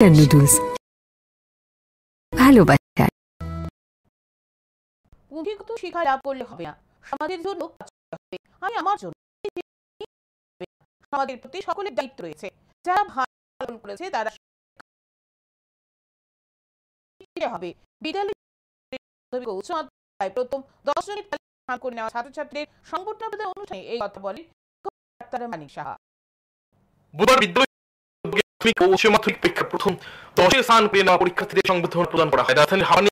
Noodles ভালোবাসা। পুঁথিগত শিক্ষা লাভ করলে হবে না, সমাজের জন্য কাজ করতে হবে। আমি আমার জন্য সমাজের প্রতি সকলের দায়িত্ব রয়েছে। যারা ভালো পালন করেছে তারা হবে। বিদ্যালয় উচ্চ মাধ্যমিক প্রথম 10 জনের তালিকা করে নেওয়া ছাত্রছাত্রীদের সংবর্ধনা প্রদান অনুষ্ঠানে এই কথা বলেন ডাক্তার মানিক সাহা। বুধবার বিদ্যালয় ও উচ্চ মাধ্যমিক পরীক্ষার প্রথম 10 স্থান পেয়ে নেওয়া পরীক্ষার্থীদের সংবর্ধনা প্রদান করা হয়। রাজধানীর হাওড়া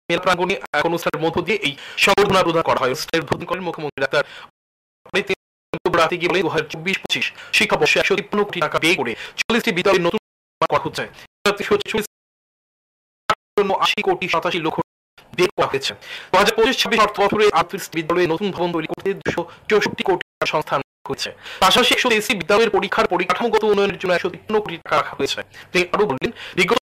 মেল প্রাঙ্গণে এক অনুষ্ঠানের মধ্য দিয়ে এই সংবর্ধনা প্রদান করা হয়। অনুষ্ঠানের উদ্বোধন করেন মুখ্যমন্ত্রী ডাক্তার রাতে গিয়ে বলেন 2024-25 শিক্ষাবর্ষে 153 কোটি টাকা ব্যয় করে 40টি বিদ্যালয়ের নতুন করা হচ্ছে। 80 কোটি 87 লক্ষ ব্যয় করা হয়েছে। 2025-26 অর্থ বছরে 38 বিদ্যালয়ে নতুন ভবন তৈরি করতে 264 কোটি টাকা সংস্থান হয়েছে। পাশাপাশি 180 বিদ্যালয়ের পরীক্ষার পরিকাঠামোগত উন্নয়নের জন্য 153 কোটি টাকা রাখা হয়েছে। তিনি আরো বললেন, বিগত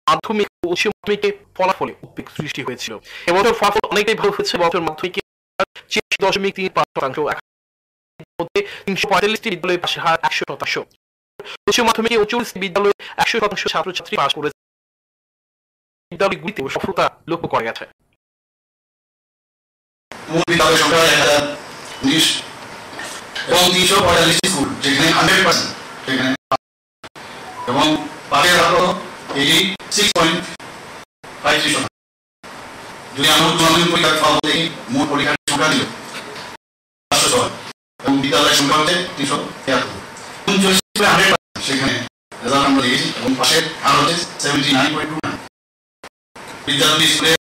মাধ্যমিক ও উচ্চ মাধ্যমিকে ফলাফলে উদ্বেগ সৃষ্টি হয়েছিল। এবছর ফলাফল অনেকটাই ভালো হয়েছে। বছর মাধ্যমিকে 86.35%, মধ্যে 345টি বিদ্যালয়ে পাশের হার 100%। উচ্চ মাধ্যমিকে 39 বিদ্যালয়ে 100% ছাত্রছাত্রী পাস করেছে। বিদ্যালয়গুলিতেও সফলতা লক্ষ্য করা গেছে। বিদ্যালয় সংখ্যা 1019 এবং 345 স্কুল, যেখানে 100% সেখানে এবং পাশের হার 86.53%। যদি আমরা উচ্চ মাধ্যমিক পরীক্ষার ফল দেখি, মোট পরীক্ষার সংখ্যা ছিল 506 এবং বিদ্যালয়ের সংখ্যা হচ্ছে 373। সেখানে রেজাল্ট আমরা দেখেছি এবং পাশের হার হচ্ছে 79.29। বিদ্যালয় স্কুলে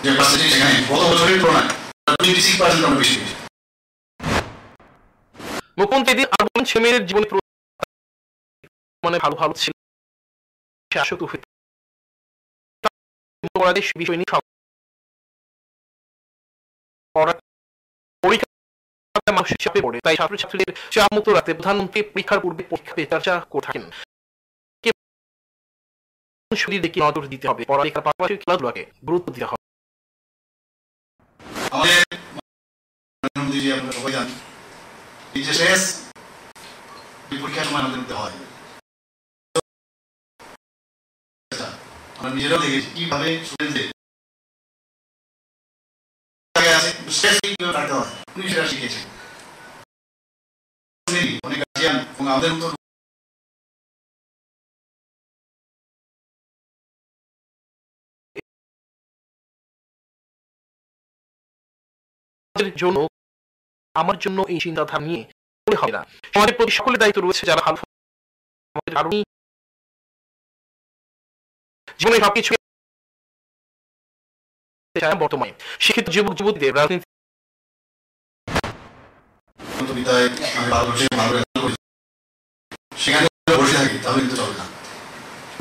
যে পার্সেন্টেজ সেখানে গত বছরের তুলনায় 26% আমরা বেশি পেয়েছি। মুখ্যমন্ত্রী এদিন আরো বলেন, ছেলেমেয়েদের জীবনে মানে ভালো ভালো ছিল আসক্ত হয়ে বিষয় নিয়ে পরীক্ষা মানুষের চাপে পড়ে, তাই ছাত্রছাত্রীদের চাপ মুক্ত রাখতে প্রধানমন্ত্রী পরীক্ষার পূর্বে পরীক্ষা পে চর্চা করে থাকেন। দিকে নজর দিতে হবে, পড়ালেখার পাশাপাশি খেলাধুলাকে গুরুত্ব দিতে হবে। আমাদের প্রধানমন্ত্রী আমরা সবাই জানি এইচএসএস পরীক্ষার সময় আমাদের দিতে হয়। আমরা নিজেরাও দেখেছি কিভাবে স্টুডেন্টদের সেটা শিখেছে। অনেক গার্জিয়ান এবং আমাদের মতো জন্য আমার জন্য এই চিন্তাধারা নিয়ে হবে না। সমাজের প্রতি সকলের দায়িত্ব রয়েছে। যারা ভালো আমাদের কারণে জীবনে সবকিছু বর্তমানে শিক্ষিত যুবক যুবতীদের রাজনীতি সেখানে বসে থাকি তাহলে কিন্তু চলবে না।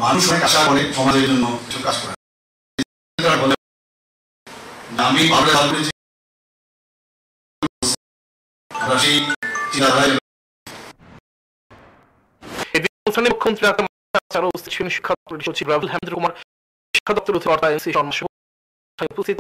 মানুষ অনেক আশা করে সমাজের জন্য কিছু কাজ করে। আমি ভালো করেছি সেই চিন্তাধারায় মুখ্যমন্ত্রী উপস্থিত ছিলেন শিক্ষা দপ্তরের সচিব রাহুল হেমন্দ্র কুমার, শিক্ষা দপ্তর অধিকর্তা এনসি শর্মা সহ উপস্থিত।